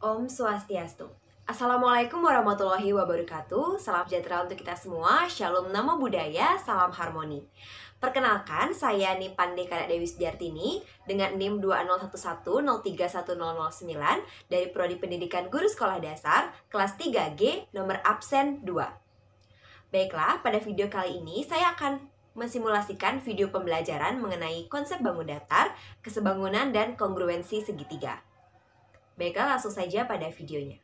Om Swastiastu. Assalamualaikum warahmatullahi wabarakatuh. Salam sejahtera untuk kita semua. Shalom Namo Buddhaya, salam harmoni. Perkenalkan, saya Nipande Kada Dewi Sujartini dengan NIM 2011031009 dari Prodi Pendidikan Guru Sekolah Dasar kelas 3G nomor absen 2. Baiklah, pada video kali ini saya akan mensimulasikan video pembelajaran mengenai konsep bangun datar, kesebangunan, dan kongruensi segitiga. Baiklah, langsung saja pada videonya.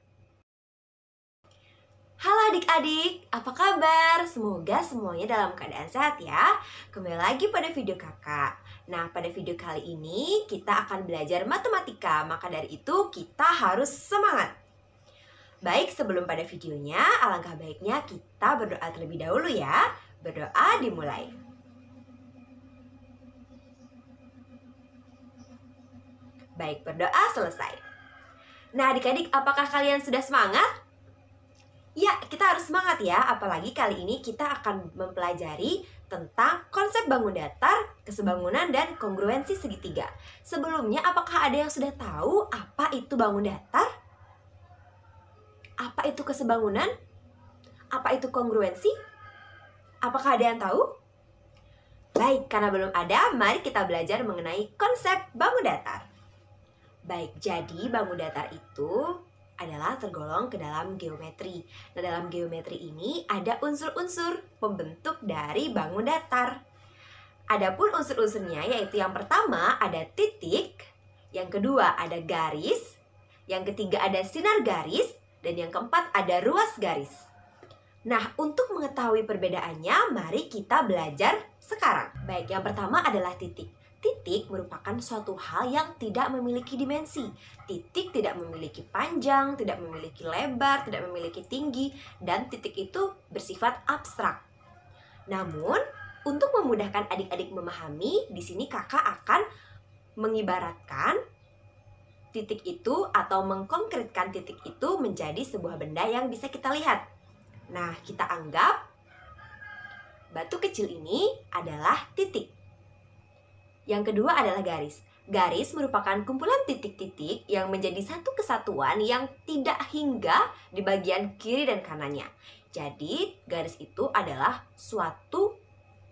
Halo adik-adik, apa kabar? Semoga semuanya dalam keadaan sehat ya. Kembali lagi pada video kakak. Nah, pada video kali ini kita akan belajar matematika. Maka dari itu kita harus semangat. Baik, sebelum pada videonya, alangkah baiknya kita berdoa terlebih dahulu ya. Berdoa dimulai. Baik, berdoa selesai. Nah, adik-adik, apakah kalian sudah semangat? Ya, kita harus semangat ya, apalagi kali ini kita akan mempelajari tentang konsep bangun datar, kesebangunan, dan kongruensi segitiga. Sebelumnya, apakah ada yang sudah tahu apa itu bangun datar? Apa itu kesebangunan? Apa itu kongruensi? Apakah ada yang tahu? Baik, karena belum ada, mari kita belajar mengenai konsep bangun datar. Baik, jadi bangun datar itu adalah tergolong ke dalam geometri. Nah, dalam geometri ini ada unsur-unsur pembentuk dari bangun datar. Adapun unsur-unsurnya yaitu yang pertama ada titik, yang kedua ada garis, yang ketiga ada sinar garis, dan yang keempat ada ruas garis. Nah, untuk mengetahui perbedaannya, mari kita belajar sekarang. Baik, yang pertama adalah titik. Titik merupakan suatu hal yang tidak memiliki dimensi. Titik tidak memiliki panjang, tidak memiliki lebar, tidak memiliki tinggi, dan titik itu bersifat abstrak. Namun, untuk memudahkan adik-adik memahami, di sini kakak akan mengibaratkan titik itu atau mengkonkretkan titik itu menjadi sebuah benda yang bisa kita lihat. Nah, kita anggap batu kecil ini adalah titik. Yang kedua adalah garis. Garis merupakan kumpulan titik-titik yang menjadi satu kesatuan yang tidak hinggap di bagian kiri dan kanannya. Jadi, garis itu adalah suatu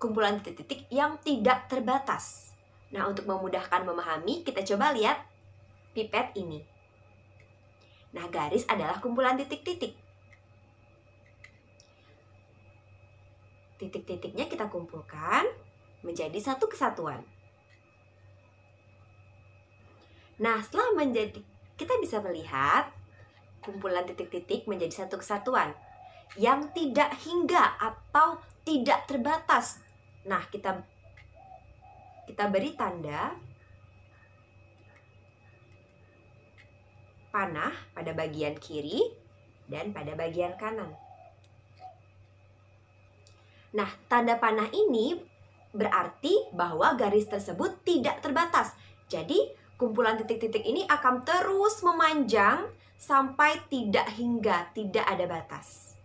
kumpulan titik-titik yang tidak terbatas. Nah, untuk memudahkan memahami, kita coba lihat pipet ini. Nah, garis adalah kumpulan titik-titik. Titik-titiknya kita kumpulkan menjadi satu kesatuan. Nah, setelah kita bisa melihat kumpulan titik-titik menjadi satu kesatuan yang tidak hingga atau tidak terbatas. Nah, kita beri tanda panah pada bagian kiri dan pada bagian kanan. Nah, tanda panah ini berarti bahwa garis tersebut tidak terbatas. Jadi, kumpulan titik-titik ini akan terus memanjang sampai tidak hingga, tidak ada batas.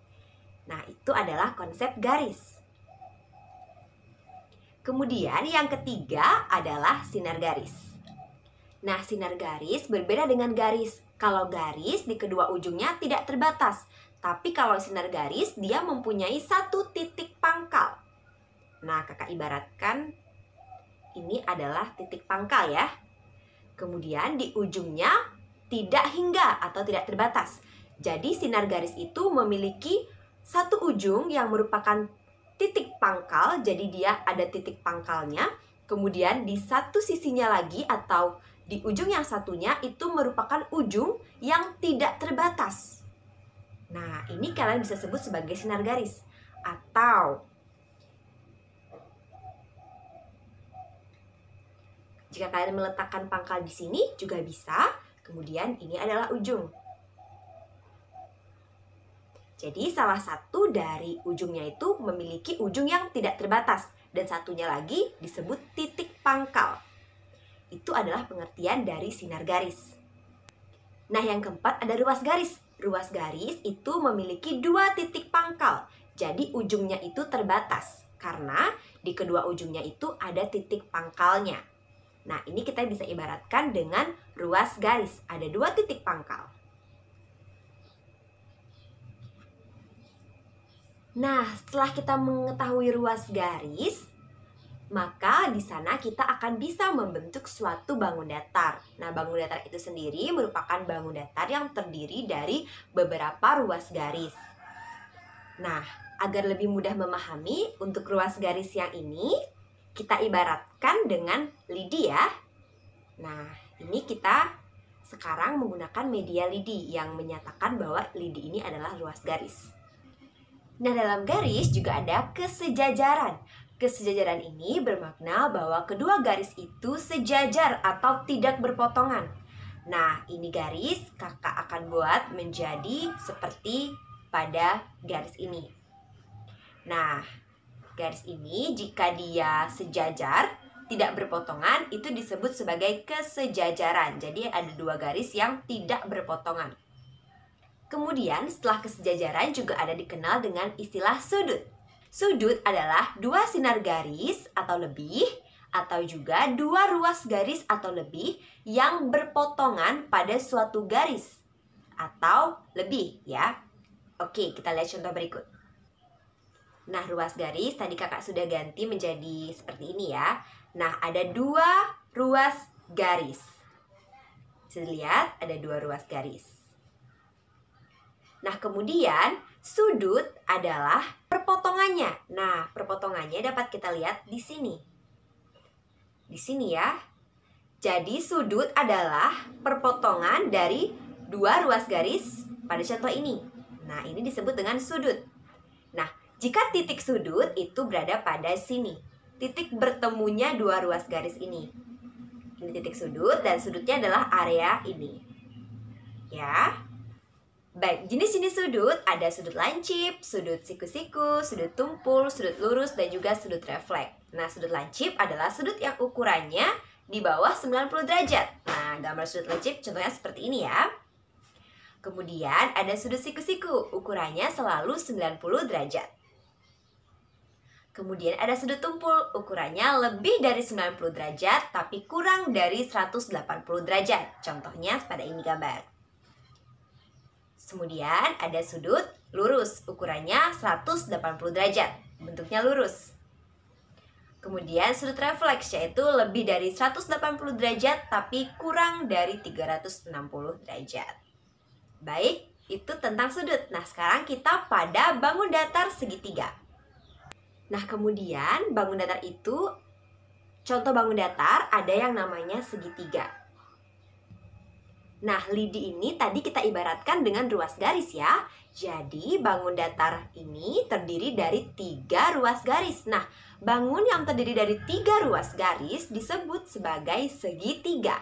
Nah, itu adalah konsep garis. Kemudian yang ketiga adalah sinar garis. Nah, sinar garis berbeda dengan garis. Kalau garis di kedua ujungnya tidak terbatas. Tapi kalau sinar garis dia mempunyai satu titik pangkal. Nah, kakak ibaratkan ini adalah titik pangkal ya. Kemudian di ujungnya tidak hingga atau tidak terbatas. Jadi sinar garis itu memiliki satu ujung yang merupakan titik pangkal. Jadi dia ada titik pangkalnya. Kemudian di satu sisinya lagi atau di ujung yang satunya itu merupakan ujung yang tidak terbatas. Nah, ini kalian bisa sebut sebagai sinar garis. Atau jika kalian meletakkan pangkal di sini juga bisa. Kemudian ini adalah ujung. Jadi salah satu dari ujungnya itu memiliki ujung yang tidak terbatas. Dan satunya lagi disebut titik pangkal. Itu adalah pengertian dari sinar garis. Nah, yang keempat ada ruas garis. Ruas garis itu memiliki dua titik pangkal. Jadi ujungnya itu terbatas. Karena di kedua ujungnya itu ada titik pangkalnya. Nah, ini kita bisa ibaratkan dengan ruas garis. Ada dua titik pangkal. Nah, setelah kita mengetahui ruas garis, maka di sana kita akan bisa membentuk suatu bangun datar. Nah, bangun datar itu sendiri merupakan bangun datar yang terdiri dari beberapa ruas garis. Nah, agar lebih mudah memahami, untuk ruas garis yang ini kita ibaratkan dengan lidi ya. Nah, ini kita sekarang menggunakan media lidi yang menyatakan bahwa lidi ini adalah ruas garis. Nah, dalam garis juga ada kesejajaran. Kesejajaran ini bermakna bahwa kedua garis itu sejajar atau tidak berpotongan. Nah, ini garis kakak akan buat menjadi seperti pada garis ini. Nah, garis ini jika dia sejajar, tidak berpotongan, itu disebut sebagai kesejajaran. Jadi ada dua garis yang tidak berpotongan. Kemudian setelah kesejajaran juga ada dikenal dengan istilah sudut. Sudut adalah dua sinar garis atau lebih, atau juga dua ruas garis atau lebih yang berpotongan pada suatu garis atau lebih ya. Oke, kita lihat contoh berikut. Nah, ruas garis tadi kakak sudah ganti menjadi seperti ini ya. Nah, ada dua ruas garis. Bisa dilihat ada dua ruas garis. Nah, kemudian sudut adalah perpotongannya. Nah, perpotongannya dapat kita lihat di sini. Di sini ya. Jadi sudut adalah perpotongan dari dua ruas garis pada contoh ini. Nah, ini disebut dengan sudut. Nah, jika titik sudut itu berada pada sini. Titik bertemunya dua ruas garis ini. Ini titik sudut dan sudutnya adalah area ini. Ya. Baik, jenis-jenis sudut ada sudut lancip, sudut siku-siku, sudut tumpul, sudut lurus, dan juga sudut refleks. Nah, sudut lancip adalah sudut yang ukurannya di bawah 90 derajat. Nah, gambar sudut lancip contohnya seperti ini ya. Kemudian ada sudut siku-siku, ukurannya selalu 90 derajat. Kemudian ada sudut tumpul, ukurannya lebih dari 90 derajat, tapi kurang dari 180 derajat. Contohnya pada ini gambar. Kemudian ada sudut lurus, ukurannya 180 derajat, bentuknya lurus. Kemudian sudut refleks, yaitu lebih dari 180 derajat tapi kurang dari 360 derajat. Baik, itu tentang sudut. Nah, sekarang kita pada bangun datar segitiga. Nah, kemudian bangun datar itu, contoh bangun datar ada yang namanya segitiga. Nah, lidi ini tadi kita ibaratkan dengan ruas garis ya. Jadi, bangun datar ini terdiri dari 3 ruas garis. Nah, bangun yang terdiri dari 3 ruas garis disebut sebagai segitiga.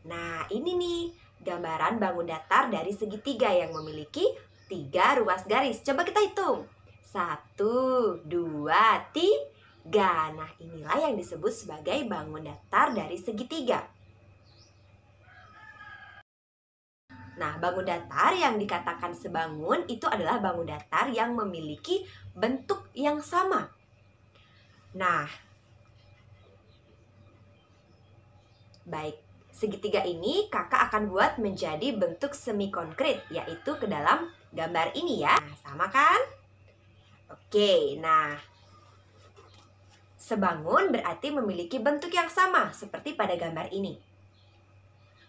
Nah, ini nih gambaran bangun datar dari segitiga yang memiliki 3 ruas garis. Coba kita hitung. 1, 2, 3. Nah, inilah yang disebut sebagai bangun datar dari segitiga. Nah, bangun datar yang dikatakan sebangun itu adalah bangun datar yang memiliki bentuk yang sama. Nah, baik, segitiga ini kakak akan buat menjadi bentuk semi konkret, yaitu ke dalam gambar ini ya. Nah, sama kan? Oke, nah, sebangun berarti memiliki bentuk yang sama seperti pada gambar ini.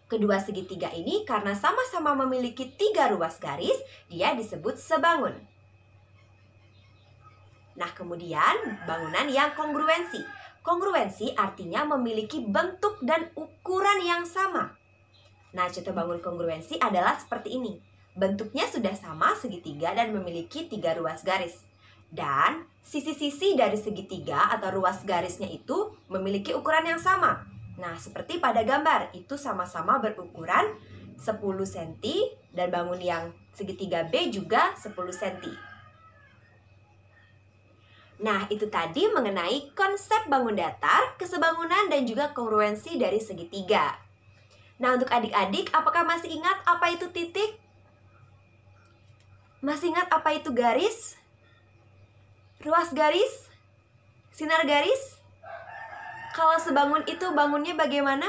Kedua segitiga ini karena sama-sama memiliki 3 ruas garis, dia disebut sebangun. Nah, kemudian bangunan yang kongruensi. Kongruensi artinya memiliki bentuk dan ukuran yang sama. Nah, contoh bangun kongruensi adalah seperti ini. Bentuknya sudah sama segitiga dan memiliki 3 ruas garis. Dan sisi-sisi dari segitiga atau ruas garisnya itu memiliki ukuran yang sama. Nah, seperti pada gambar, itu sama-sama berukuran 10 cm dan bangun yang segitiga B juga 10 cm. Nah, itu tadi mengenai konsep bangun datar, kesebangunan, dan juga kongruensi dari segitiga. Nah, untuk adik-adik, apakah masih ingat apa itu titik? Masih ingat apa itu garis? Ruas garis? Sinar garis? Kalau sebangun itu bangunnya bagaimana?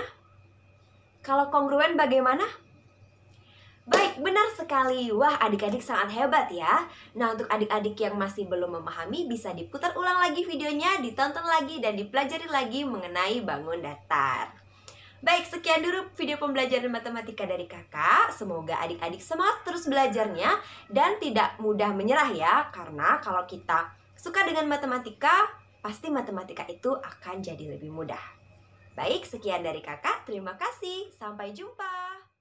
Kalau kongruen bagaimana? Baik, benar sekali. Wah, adik-adik sangat hebat ya. Nah, untuk adik-adik yang masih belum memahami, bisa diputar ulang lagi videonya, ditonton lagi, dan dipelajari lagi mengenai bangun datar. Baik, sekian dulu video pembelajaran matematika dari kakak. Semoga adik-adik semangat terus belajarnya dan tidak mudah menyerah ya. Karena kalau kita suka dengan matematika, pasti matematika itu akan jadi lebih mudah. Baik, sekian dari kakak. Terima kasih. Sampai jumpa.